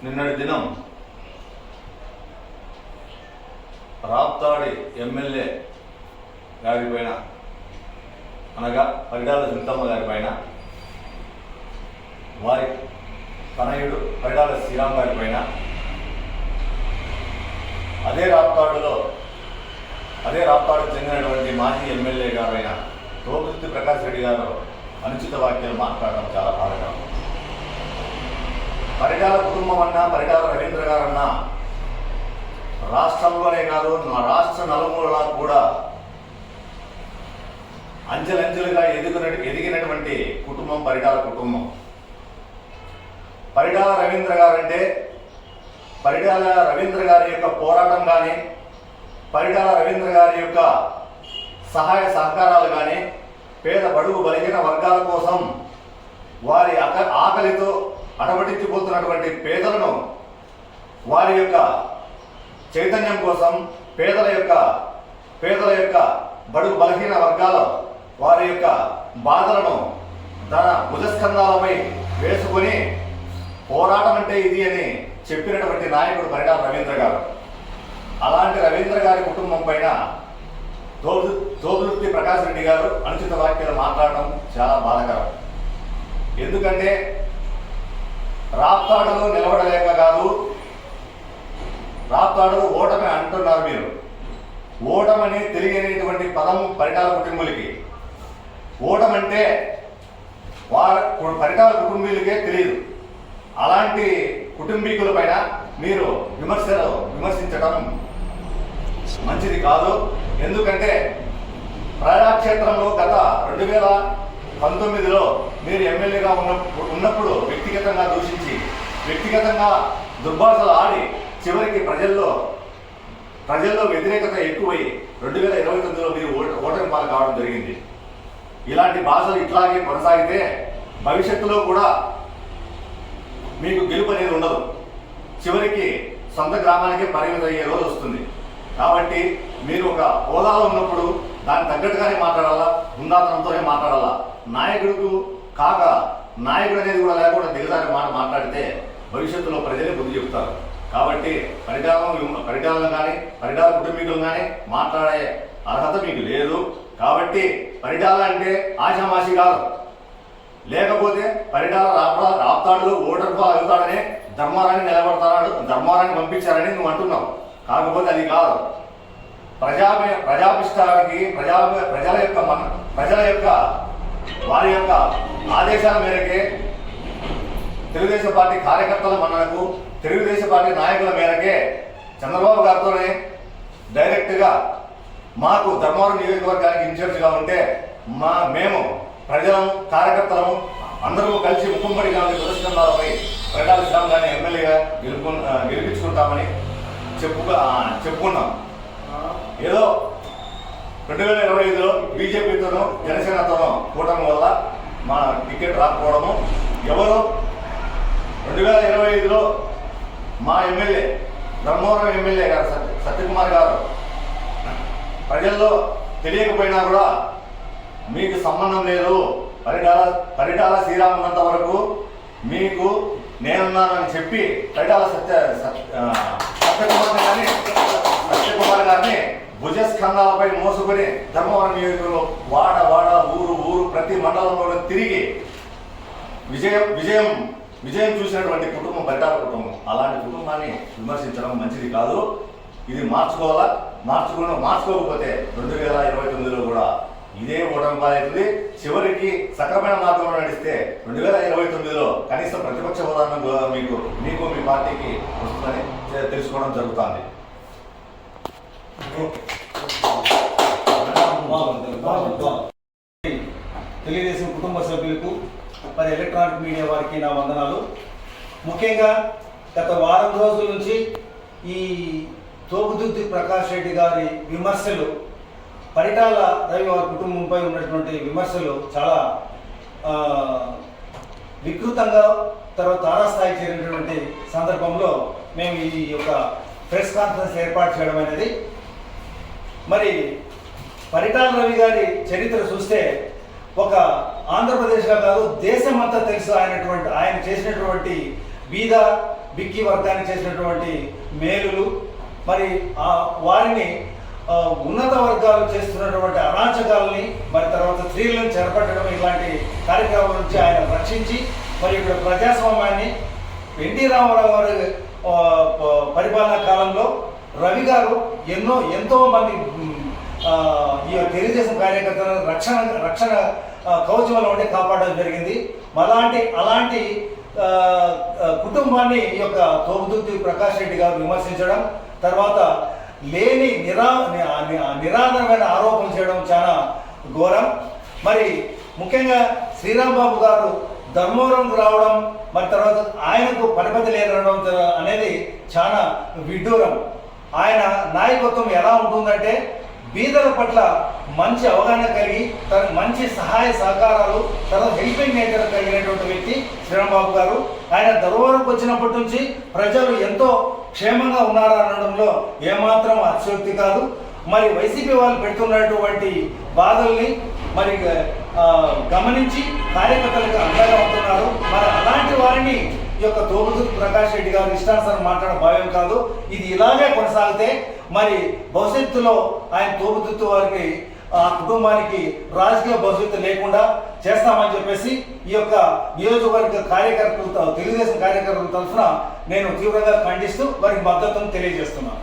నిన్నటి దినం రాప్తాడి ఎమ్మెల్యే గారిపైన అనగా పరిటాల సునీతమ్మ గారిపైన వారి తనయుడు పరిటాల శ్రీరామ్ గారిపైన అదే రాప్తాడుకు చెందినటువంటి మాజీ ఎమ్మెల్యే గారైన తోపుదుర్తి ప్రకాష్ రెడ్డి గారు అనుచిత వ్యాఖ్యలు మాట్లాడడం చాలా బాధాకరం. పరిటాల కుటుంబం అన్నా, పరిటాల రవీంద్ర గారన్నా రాష్ట్రంలోనే కాదు రాష్ట్ర నలుమూలలా కూడా అంచెలంచెలుగా ఎదిగినటువంటి కుటుంబం పరిటాల కుటుంబం. పరిటాల రవీంద్ర గారంటే పరిటాల రవీంద్ర గారి యొక్క పోరాటం కానీ, పరిటాల రవీంద్ర గారి యొక్క సహాయ సహకారాలు కానీ, పేద బడుగు బలహీన వర్గాల కోసం వారి ఆకలితో అడవడించిపోతున్నటువంటి పేదలను వారి యొక్క చైతన్యం కోసం, పేదల యొక్క బడుగు బలహీన వర్గాల వారి యొక్క బాధలను తన భుజస్కంధాలపై వేసుకొని పోరాటం అంటే ఇది అని చెప్పినటువంటి నాయకుడు పరిటాల రవీంద్ర గారు. అలాంటి రవీంద్ర గారి కుటుంబం పైన తోపుదుర్తి ప్రకాష్ రెడ్డి గారు అనుచిత వ్యాఖ్యలు మాట్లాడడం చాలా బాధాకరం. ఎందుకంటే రాప్తాడులో నిలబడలేక కాదు, రాప్తాడులో ఓటమి అంటున్నారు మీరు. ఓటమని తెలియనిటువంటి పదం పరిటాల కుటుంబీలకి. ఓటమంటే పరిటాల కుటుంబీలకే తెలియదు. అలాంటి కుటుంబీకుల పైన మీరు విమర్శించడం మంచిది కాదు. ఎందుకంటే ప్రజాక్షేత్రంలో గత 2019లో మీరు ఎమ్మెల్యేగా ఉన్నప్పుడు వ్యక్తిగతంగా దూషించి, వ్యక్తిగతంగా దుర్భాషలు ఆడి చివరికి ప్రజల్లో వ్యతిరేకత ఎక్కువై 2029లో మీరు ఓటమి పాలు కావడం జరిగింది. ఇలాంటి భాషలు ఇట్లాగే కొనసాగితే భవిష్యత్తులో కూడా మీకు గెలుపు అనేది ఉండదు. చివరికి సొంత గ్రామానికే పరిమితం అయ్యే రోజు వస్తుంది. కాబట్టి మీరు ఒక హోదాలో ఉన్నప్పుడు దానికి తగ్గట్టుగానే మాట్లాడాలా, హుందాతనంతోనే మాట్లాడాలా. నాయకుడు అనేది కూడా లేకుండా దిగజారి మాట్లాడితే భవిష్యత్తులో ప్రజలే బుద్ధి చెప్తారు. కాబట్టి పరిటాలను కానీ పరిటాల కుటుంబీకులు కానీ మాట్లాడే అర్హత మీకు లేదు. కాబట్టి పరిటాల అంటే ఆషామాషి కాదు. లేకపోతే పరిటాల రాప్తాడులో ఓటర్పా అవుతాడని ధర్మారాన్ని పంపించారని నువ్వు అంటున్నావు. కాకపోతే అది కాదు. ప్రజాభిష్టానికి ప్రజల యొక్క వారి యొక్క ఆదేశాల మేరకే, తెలుగుదేశం పార్టీ కార్యకర్తల మన్ననకు, తెలుగుదేశం పార్టీ నాయకుల మేరకే చంద్రబాబు గారితోనే డైరెక్ట్గా మాకు ధర్మవరం నియోజకవర్గానికి ఇన్ఛార్జిగా ఉంటే మేము ప్రజలం కార్యకర్తలము అందరూ కలిసి ముఖ్యమంత్రిగా దురస్కంధాలపై పరిటాల శ్రీరామ్ గారిని ఎమ్మెల్యేగా గెలిపించుకుంటామని చెప్పుకున్నాం. ఏదో 2025లో బీజేపీతోనూ జనసేనతోనూ కూటమి వల్ల మా టికెట్ రాకపోవడము, ఎవరు 2025లో మా ఎమ్మెల్యే ధర్మవరం ఎమ్మెల్యే గారు సత్యకుమార్ గారు ప్రజల్లో తెలియకపోయినా కూడా మీకు సంబంధం లేదు, పరిటాల శ్రీరామ్ ఉన్నంత వరకు మీకు నేనున్నానని చెప్పి పరిటాల సత్యకుమార్ గారిని భుజస్కంధాలపై మోసుకొని ధర్మవరం నియోజకవర్గంలో వాడ ఊరు ప్రతి మండలంలో తిరిగి విజయం చూసినటువంటి కుటుంబం పరిటాల కుటుంబం. అలాంటి కుటుంబాన్ని విమర్శించడం మంచిది కాదు. ఇది మార్చుకోకపోతే 2029లో కూడా ఇదే ఓటమి పాలవుతుంది. చివరికి సక్రమైన మార్గంలో నడిస్తే 2029లో కనీసం ప్రతిపక్ష హోదాను మీకు మీ పార్టీకి వస్తుందని తెలుసుకోవడం జరుగుతుంది. తెలుగుదేశం కుటుంబ సభ్యులకు, మరి ఎలక్ట్రానిక్ మీడియా వారికి నా వందనాలు. ముఖ్యంగా గత వారం రోజుల నుంచి ఈ తోపుదుర్తి ప్రకాష్ రెడ్డి గారి విమర్శలు, పరిటాల రవి వారి కుటుంబంపై ఉన్నటువంటి విమర్శలు చాలా వికృతంగా తారాస్థాయి చేరినటువంటి సందర్భంలో మేము ఈ యొక్క ప్రెస్ కాన్ఫరెన్స్ ఏర్పాటు చేయడం అనేది. మరి పరిటాల రవి గారి చరిత్ర చూస్తే ఒక ఆంధ్రప్రదేశ్గా కాదు దేశమంతా తెలుసు ఆయన చేసినటువంటి బీద బిక్కీ వర్గానికి చేసినటువంటి మేలులు, మరి వారిని ఉన్నత వర్గాలు చేస్తున్నటువంటి అరాచకాలని, మరి తర్వాత స్త్రీలను చెరపట్టడం ఇలాంటి కార్యక్రమాల నుంచి ఆయన రక్షించి మరి ఇక్కడ ప్రజాస్వామ్యాన్ని ఎన్టీ రామారావు గారి పరిపాలనా కాలంలో రవి గారు ఎంతో మంది ఈ తెలుగుదేశం కార్యకర్తలను రక్షణ కవచంలో ఉండి కాపాడడం జరిగింది. అలాంటి కుటుంబాన్ని ఈ యొక్క తోబుదుర్తి ప్రకాష్ రెడ్డి గారు విమర్శించడం, తర్వాత లేని నిరాధారమైన ఆరోపణలు చేయడం చాలా ఘోరం. మరి ముఖ్యంగా శ్రీరామ్ బాబు గారు ధర్మవరంకు రావడం, మరి తర్వాత ఆయనకు పనిపతి లేదనడం అనేది చాలా విడ్డూరం. ఆయన నాయకత్వం ఎలా ఉంటుందంటే బీదల పట్ల మంచి అవగాహన కలిగి మంచి సహాయ సహకారాలు, తర్వాత హెల్పింగ్ నేచర్ కలిగినటువంటి వ్యక్తి శ్రీరామ్ బాబు గారు. ఆయన ధర్మవరంకు వచ్చినప్పటి నుంచి ప్రజలు ఎంతో క్షేమంగా ఉన్నారనడంలో ఏమాత్రం అతిశయోక్తి కాదు. మరి వైసీపీ వాళ్ళు పెడుతున్నటువంటి బాధల్ని మరి గమనించి కార్యకర్తలకు అండగా ఉంటున్నారు. మరి అలాంటి వారిని ఈ యొక్క తోబుదుర్తి ప్రకాష్ రెడ్డి గారు ఇష్టానుసారం మాట్లాడడం భావ్యం కాదు. ఇది ఇలాగే కొనసాగితే మరి భవిష్యత్తులో ఆయన తోబుదుర్తి వారికి ఆ కుటుంబానికి రాజకీయ భవిష్యత్తు లేకుండా చేస్తామని చెప్పేసి ఈ యొక్క నియోజకవర్గ కార్యకర్తలతో తెలుగుదేశం కార్యకర్తల తరఫున నేను తీవ్రంగా ఖండిస్తూ వారికి మద్దతును తెలియజేస్తున్నాను.